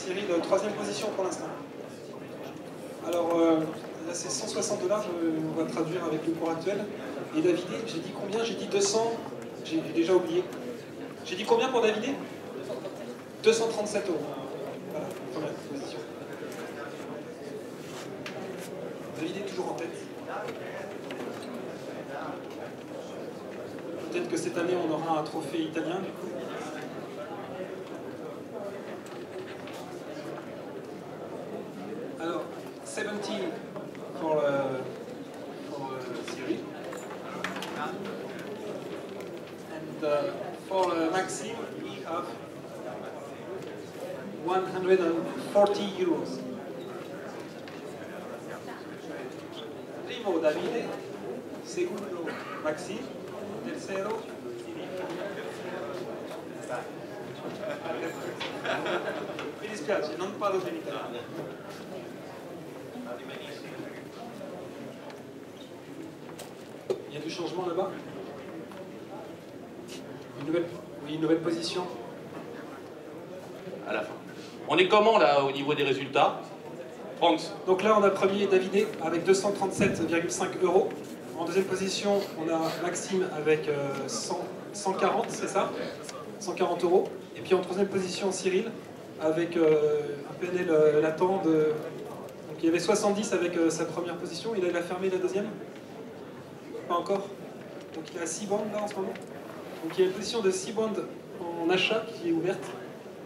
Cyril, troisième position pour l'instant. Alors, là c'est 160 $, on va traduire avec le cours actuel. Et Davidé, j'ai dit combien? J'ai dit 200, j'ai déjà oublié. J'ai dit combien pour Davidé? 237 €. Voilà, première position. Davidé toujours en tête. Peut-être que cette année on aura un trophée italien du coup. Alors, 70 pour Cyril. And for Maxime, we have 140 €. Primo Davide, segundo Maxime, tercero Cyril. Mi dispiace, non parlo bene italiano. Il y a du changement là-bas? Une nouvelle position? À la fin. On est comment là au niveau des résultats, Franks? Donc là on a premier Davidé avec 237,5 €. En deuxième position on a Maxime avec 140, c'est ça? 140 €. Et puis en troisième position Cyril avec un PNL latent de... Donc il y avait 70 avec sa première position, il a fermé la deuxième? Pas encore. Donc il est à 6 bandes là en ce moment. Donc il y a une position de 6 bandes en achat qui est ouverte.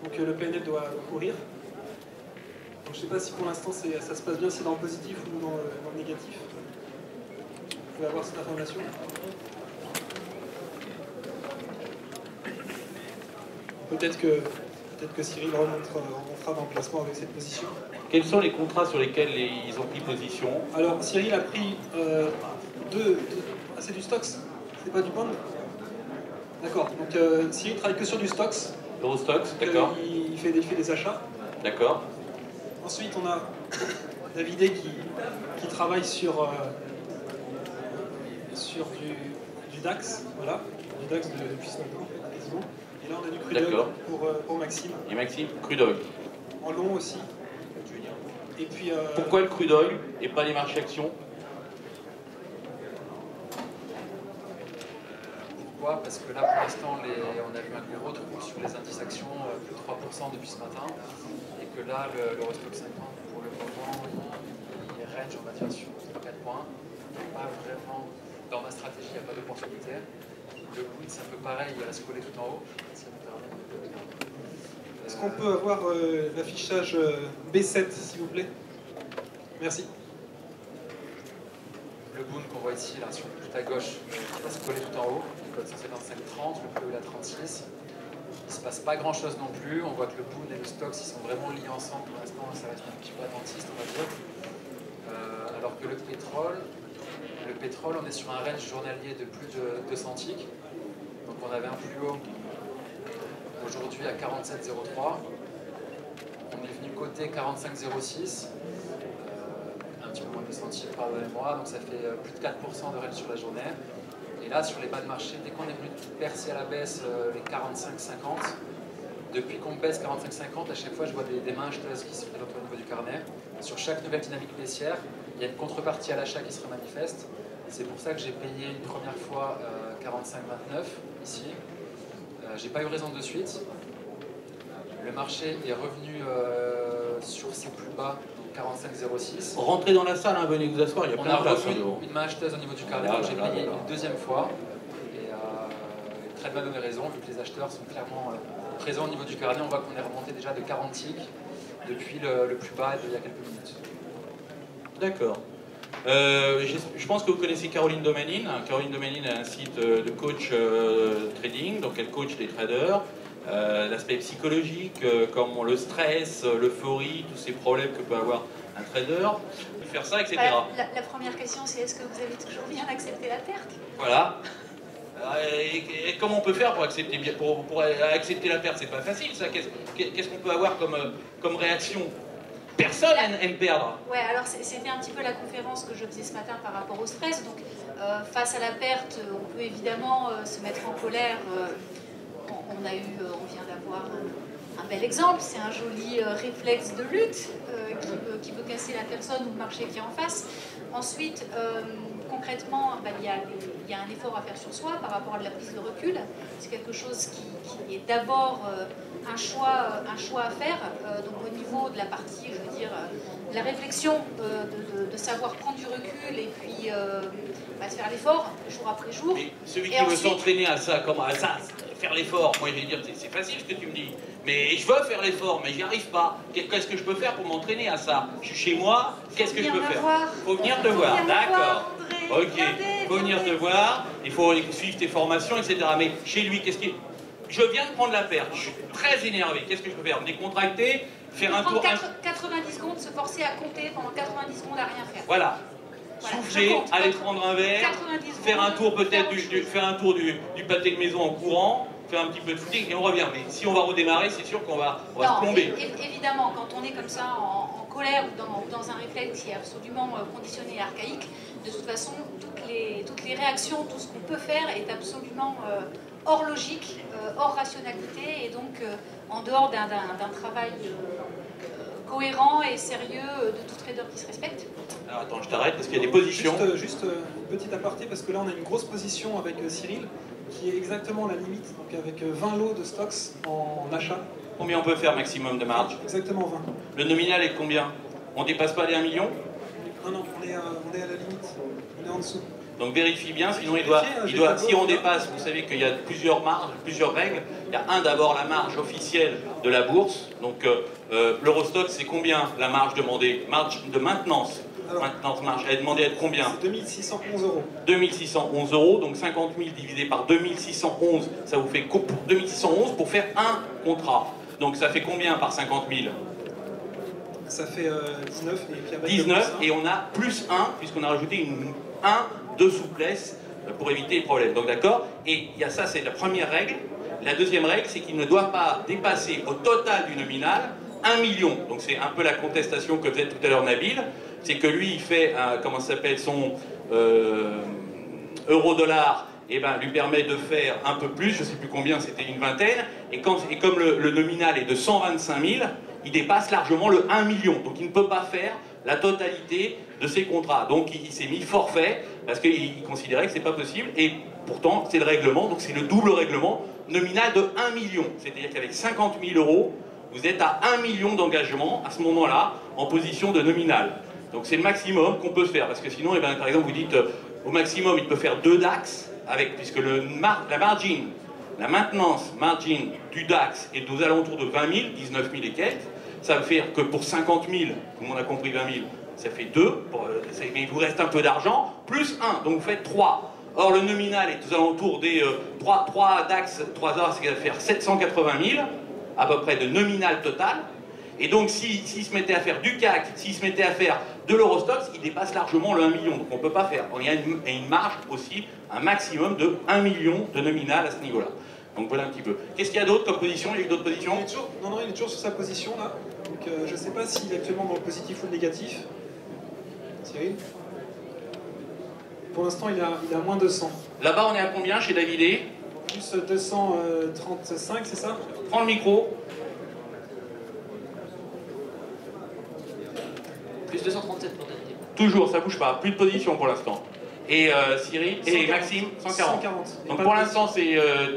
Donc le PNL doit courir. Donc je ne sais pas si pour l'instant ça se passe bien, c'est dans le positif ou dans le négatif. Vous pouvez avoir cette information. Peut-être que Cyril remontera dans le classement avec cette position. Quels sont les contrats sur lesquels ils ont pris position? Alors Cyril a pris c'est du stocks, c'est pas du bond. D'accord, donc Cyril travaille que sur du stocks. Eurostox, d'accord. Il fait des achats. D'accord. Ensuite on a Davidé qui travaille sur du DAX, voilà, du DAX depuis ce matin, quasiment. Et là on a du crude oil pour Maxime. Et Maxime, crude oil. En long aussi. Et puis, pourquoi le crude oil et pas les marchés actions? Pourquoi? Parce que là pour l'instant on a vu un gros trou sur les indices actions, plus de 3% depuis ce matin. Et que là l'Eurostoxx 50 pour le moment il range on va dire sur 4 points. Pas vraiment, dans ma stratégie il n'y a pas d'opportunité. Le Wood c'est un peu pareil, il reste collé tout en haut. Est-ce qu'on peut avoir l'affichage B7 s'il vous plaît? Merci. Le Boon qu'on voit ici, là, sur tout à gauche, il va se coller tout en haut, il code 155,30, le plus haut il a 36. Il ne se passe pas grand chose non plus, on voit que le Boon et le Stoxx ils sont vraiment liés ensemble pour l'instant, ça reste un petit peu attentiste on va dire. Alors que le pétrole on est sur un range journalier de plus de 200 ticks, donc on avait un plus haut aujourd'hui à 47,03, on est venu côté 45,06. Un petit peu moins de centimes, pardonnez-moi, donc ça fait plus de 4% de range sur la journée. Et là, sur les bas de marché, dès qu'on est venu percer à la baisse les 45,50, depuis qu'on baisse 45,50, à chaque fois je vois des mains acheteuses qui se présentent au niveau du carnet. Sur chaque nouvelle dynamique baissière, il y a une contrepartie à l'achat qui se manifeste. C'est pour ça que j'ai payé une première fois 45,29 ici. J'ai pas eu raison de suite. Le marché est revenu sur ses plus bas. 45,06. Rentrez dans la salle, hein, venez vous asseoir, il y a plein de places. Une main acheteuse au niveau du carnet, donc j'ai payé une deuxième fois. Et très bien donné raison, vu que les acheteurs sont clairement présents au niveau du carnet, on voit qu'on est remonté déjà de 40 ticks depuis le plus bas d'il y a quelques minutes. D'accord. Je pense que vous connaissez Caroline Domanin. Caroline Domanin a un site de coach trading, donc elle coach des traders. L'aspect psychologique, comme le stress, l'euphorie, tous ces problèmes que peut avoir un trader, faire ça, etc. La première question, c'est est-ce que vous avez toujours bien accepté la perte? Voilà. Et comment on peut faire pour accepter, accepter la perte? C'est pas facile, ça. Qu'est-ce qu'on peut avoir comme réaction? Personne n'aime perdre. Ouais, alors c'était un petit peu la conférence que je faisais ce matin par rapport au stress. Donc, face à la perte, on peut évidemment se mettre en colère. On vient d'avoir un un bel exemple, c'est un joli réflexe de lutte qui veut casser la personne ou le marché qui est en face. Ensuite, concrètement, il y a un effort à faire sur soi par rapport à la prise de recul. C'est quelque chose qui est d'abord un choix à faire. Donc au niveau de la partie, je veux dire, la réflexion de savoir prendre du recul et puis de faire l'effort jour après jour. Mais celui qui Et veut ensuite, s'entraîner à ça, comment à ça, faire l'effort, moi je vais dire, c'est facile ce que tu me dis. Mais je veux faire l'effort, mais j'y arrive pas. Qu'est-ce que je peux faire pour m'entraîner à ça? Je suis chez moi, qu'est-ce que je peux faire? Faut venir te voir, d'accord. Ok, faut venir te voir, il faut suivre tes formations, etc. Mais chez lui, qu'est-ce qui... Je viens de prendre la perte, je suis très énervé, qu'est-ce que je peux faire? Me décontracter, faire un tour... 90 secondes, se forcer à compter pendant 90 secondes à rien faire. Voilà. Souffler, aller prendre un verre, faire un tour peut-être faire un tour du pâté de maison en courant, faire un petit peu de footing et on revient. Mais si on va redémarrer, c'est sûr qu'on va se plomber. Évidemment, quand on est comme ça en colère ou dans un réflexe qui est absolument conditionné et archaïque, de toute façon, toutes les réactions, tout ce qu'on peut faire est absolument hors logique, hors rationalité et donc en dehors d'un travail cohérent et sérieux de tout trader qui se respecte. Alors attends, je t'arrête parce qu'il y a des positions. Juste une petite aparté parce que là on a une grosse position avec Cyril qui est exactement la limite, donc avec 20 lots de stocks en achat. Combien on peut faire maximum de marge? Exactement 20. Le nominal est de combien? On dépasse pas les 1 million? Non, on est à la limite, on est en dessous. Donc vérifie bien, sinon si on dépasse, vous savez qu'il y a plusieurs marges, plusieurs règles. Il y a d'abord la marge officielle de la bourse. Donc l'Eurostock, c'est combien la marge demandée? Marge de maintenance. Marge, elle est demandée à être combien? C'est 2611 euros. 2611 euros, donc 50 000 divisé par 2611, ça vous fait 2611 pour faire un contrat. Donc ça fait combien par 50 000? Ça fait 19 et puis après 19 et on a plus 1 puisqu'on a rajouté 1 de souplesse pour éviter les problèmes. Donc d'accord? Et il y a ça, c'est la première règle. La deuxième règle, c'est qu'il ne doit pas dépasser au total du nominal 1 million. Donc c'est un peu la contestation que faisait tout à l'heure Nabil. C'est que lui, il fait, comment ça s'appelle, son euro-dollar, et ben, lui permet de faire un peu plus, je ne sais plus combien, c'était une vingtaine. Et comme le nominal est de 125 000, il dépasse largement le 1 million. Donc il ne peut pas faire la totalité de ses contrats. Donc il s'est mis forfait parce qu'il considérait que c'est pas possible. Et pourtant, c'est le règlement, donc c'est le double règlement nominal de 1 million. C'est-à-dire qu'avec 50 000 euros, vous êtes à 1 million d'engagement à ce moment-là en position de nominal. Donc c'est le maximum qu'on peut faire. Parce que sinon, eh ben, par exemple, vous dites au maximum, il peut faire 2 DAX, puisque la margin, la maintenance margin du DAX est aux alentours de 20 000, 19 000 et quelques. Ça veut faire que pour 50 000, tout le monde a compris 20 000, ça fait 2, mais il vous reste un peu d'argent, plus 1, donc vous faites 3. Or le nominal est aux alentours des 3 DAX, 3 DAX, ça va faire 780 000, à peu près de nominal total. Et donc s'il se mettait à faire du CAC, s'il se mettait à faire de l'Eurostoxx, il dépasse largement le 1 million, donc on ne peut pas faire. Il y a une marge aussi, un maximum de 1 million de nominal à ce niveau-là. Donc voilà un petit peu. Qu'est-ce qu'il y a d'autre comme position? Il y a eu d'autres positions? Il est toujours sur sa position là. Donc je ne sais pas s'il est actuellement dans le positif ou le négatif. Cyril? Pour l'instant, il est à moins 200. Là-bas, on est à combien chez Davidé? Plus 235, c'est ça? Prends le micro. Plus 237 pour Davidé. Toujours, ça bouge pas. Plus de position pour l'instant. Et Cyril et Maxime, 140. 140. Donc pour l'instant, c'est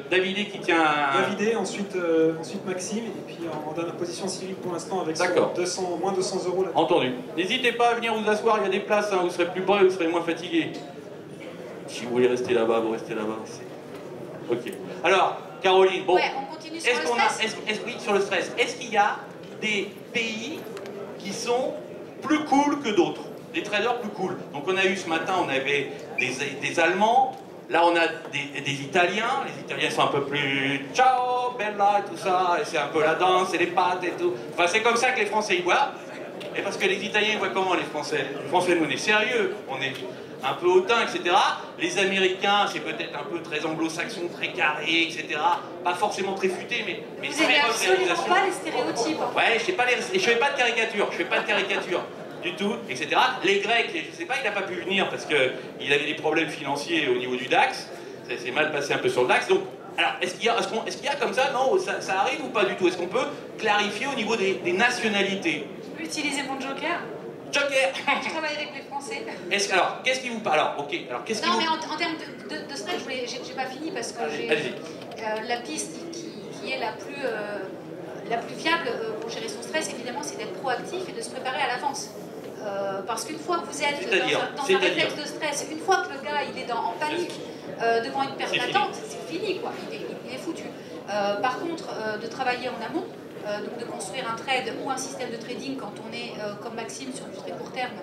Davidé qui tient... Davidé, ensuite Maxime, et puis en dernière position Cyril pour l'instant avec moins 200 euros là. Entendu. N'hésitez pas à venir vous asseoir, il y a des places, hein, vous serez plus près, vous serez moins fatigué. Si vous voulez rester là-bas, vous restez là-bas. Ok. Alors, Caroline, bon... Ouais, on continue sur le stress. Oui, sur le stress. Est-ce qu'il y a des pays qui sont plus cool que d'autres? Des traders plus cool. Donc on a eu ce matin, on avait des Allemands, là on a des Italiens, les Italiens sont un peu plus ciao, bella et tout ça, et c'est un peu la danse et les pattes et tout. Enfin c'est comme ça que les Français y voient, et parce que les Italiens ils voient comment les Français? Les Français nous on est sérieux, on est un peu hautain, etc. Les Américains c'est peut-être un peu très anglo-saxon, très carré, etc. Pas forcément très futé, mais Vous très n'avez bonne absolument réalisation. pas les stéréotypes. Ouais, je fais pas de caricature, du tout, etc. Les Grecs, je sais pas, il n'a pas pu venir parce qu'il avait des problèmes financiers au niveau du DAX, ça s'est mal passé un peu sur le DAX, donc Alors, est-ce qu'il y a comme ça, non, ça arrive ou pas du tout? Est-ce qu'on peut clarifier au niveau des nationalités? Utiliser mon joker. Joker. Je travaille avec les Français. Alors, qu'est-ce qui vous parle? Alors, ok. Alors, qu'est-ce qui Non, vous... mais en termes de stress, j'ai pas fini parce que j'ai la piste qui est la plus fiable pour gérer son stress, évidemment, c'est d'être proactif et de se préparer à l'avance. Parce qu'une fois que vous êtes dans un réflexe de stress, une fois que le gars il est en panique devant une perte d'attente, c'est fini, quoi. Il est foutu. Par contre, de travailler en amont, donc de construire un trade ou un système de trading quand on est, comme Maxime, sur du très court terme,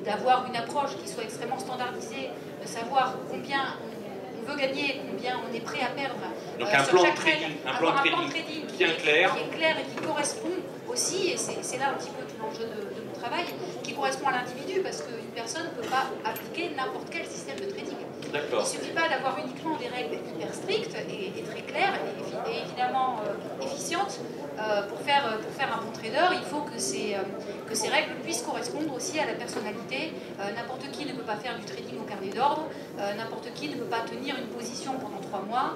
d'avoir une approche qui soit extrêmement standardisée, de savoir combien on veut gagner, combien on est prêt à perdre. Donc un plan de trading, qui est clair et qui correspond aussi, et c'est là un petit peu tout l'enjeu de mon travail, qui correspond à l'individu, parce qu'une personne ne peut pas appliquer n'importe quel système de trading. Il ne suffit pas d'avoir uniquement des règles hyper strictes et très claires et évidemment efficientes. Pour faire un bon trader, il faut que ces règles puissent correspondre aussi à la personnalité. N'importe qui ne peut pas faire du trading au carnet d'ordre, n'importe qui ne peut pas tenir une position pendant 3 mois.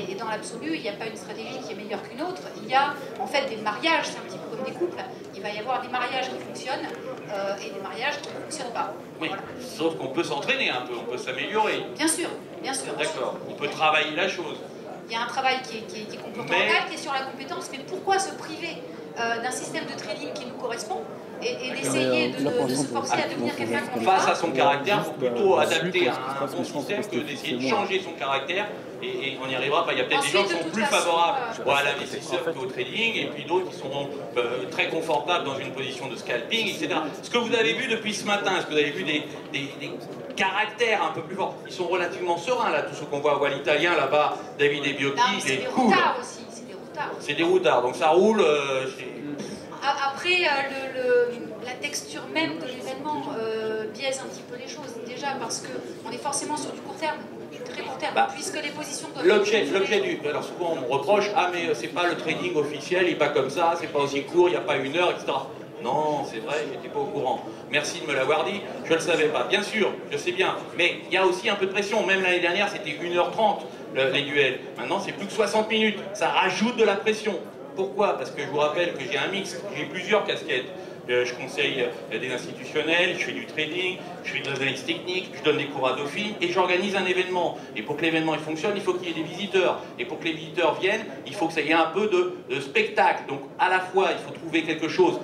Et dans l'absolu, il n'y a pas une stratégie qui est meilleure qu'une autre. Il y a en fait des mariages, c'est un petit peu comme des couples. Il va y avoir des mariages qui fonctionnent et des mariages qui ne fonctionnent pas. Oui, voilà. Sauf qu'on peut s'entraîner un peu, on peut s'améliorer. Bien sûr, bien sûr. D'accord, on peut travailler la chose. Il y a un travail qui est comportemental, qui est sur la compétence, mais pourquoi se priver d'un système de trading qui nous correspond et d'essayer de se forcer à devenir quelqu'un qu'on n'est pas. Face à son caractère, il faut plutôt adapter un bon système que d'essayer de changer son caractère et on n'y arrivera pas. Il y a peut-être des gens qui sont plus favorables à l'investisseur qu'au trading et puis d'autres qui sont très confortables dans une position de scalping, etc. Ce que vous avez vu depuis ce matin, est-ce que vous avez vu des caractères un peu plus forts? Ils sont relativement sereins là, tous ceux qu'on voit l'italien là-bas, David et Biocchi, il est cool. C'est des routards aussi. C'est des routards, donc ça roule. Après, la texture même de l'événement biaise un petit peu les choses, déjà parce qu'on est forcément sur du court terme, du très court terme, puisque les positions doivent... L'objet du... Alors souvent on me reproche, ah mais c'est pas le trading officiel, il n'est pas comme ça, c'est pas aussi court, il n'y a pas 1 heure, etc. Non, c'est vrai, je n'étais pas au courant. Merci de me l'avoir dit, je ne le savais pas. Bien sûr, je sais bien, mais il y a aussi un peu de pression. Même l'année dernière, c'était 1h30 les duels. Maintenant, c'est plus que 60 minutes. Ça rajoute de la pression. Pourquoi? Parce que je vous rappelle que j'ai un mix, j'ai plusieurs casquettes. Je conseille des institutionnels, je fais du trading, je fais de l'analyse technique, je donne des cours à Dauphine et j'organise un événement. Et pour que l'événement fonctionne, il faut qu'il y ait des visiteurs. Et pour que les visiteurs viennent, il faut que ça y ait un peu de spectacle. Donc à la fois, il faut trouver quelque chose,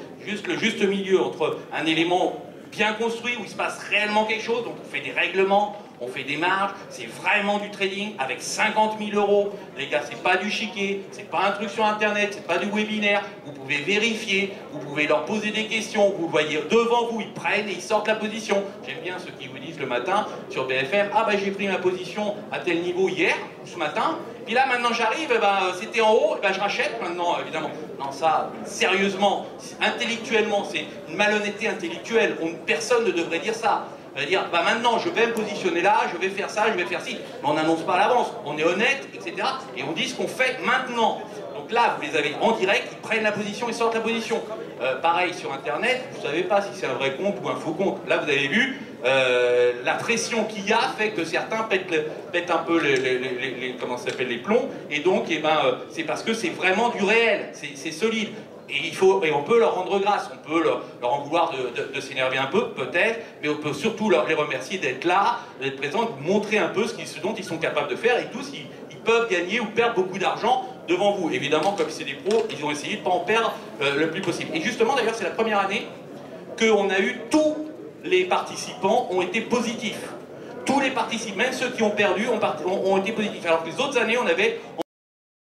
le juste milieu entre un élément bien construit où il se passe réellement quelque chose, donc on fait des règlements, on fait des marges, c'est vraiment du trading avec 50 000 €. Les gars, c'est pas du chiquet, c'est pas un truc sur internet, c'est pas du webinaire. Vous pouvez vérifier, vous pouvez leur poser des questions, vous le voyez devant vous, ils prennent et ils sortent la position. J'aime bien ceux qui vous disent le matin sur BFM, ah bah j'ai pris ma position à tel niveau hier, ce matin, puis là maintenant j'arrive, c'était en haut, je rachète maintenant évidemment. Non ça, sérieusement, intellectuellement, c'est une malhonnêteté intellectuelle, personne ne devrait dire ça. Dire, maintenant je vais me positionner là, je vais faire ça, je vais faire ci, mais on n'annonce pas à l'avance, on est honnête, etc. Et on dit ce qu'on fait maintenant. Donc là, vous les avez en direct, ils prennent la position, ils sortent la position. Pareil sur internet, vous ne savez pas si c'est un vrai compte ou un faux compte. Là, vous avez vu, la pression qu'il y a fait que certains pètent un peu comment ça s'appelle, les plombs, et donc c'est parce que c'est vraiment du réel, c'est solide. Et on peut leur rendre grâce, on peut leur en vouloir de s'énerver un peu, peut-être, mais on peut surtout les remercier d'être là, d'être présents, de montrer un peu ce dont ils sont capables de faire, et tous, ils peuvent gagner ou perdre beaucoup d'argent devant vous. Évidemment, comme c'est des pros, ils ont essayé de ne pas en perdre le plus possible. Et justement, d'ailleurs, c'est la première année qu'on a eu, tous les participants ont été positifs. Tous les participants, même ceux qui ont perdu, ont été positifs. Alors que les autres années, on avait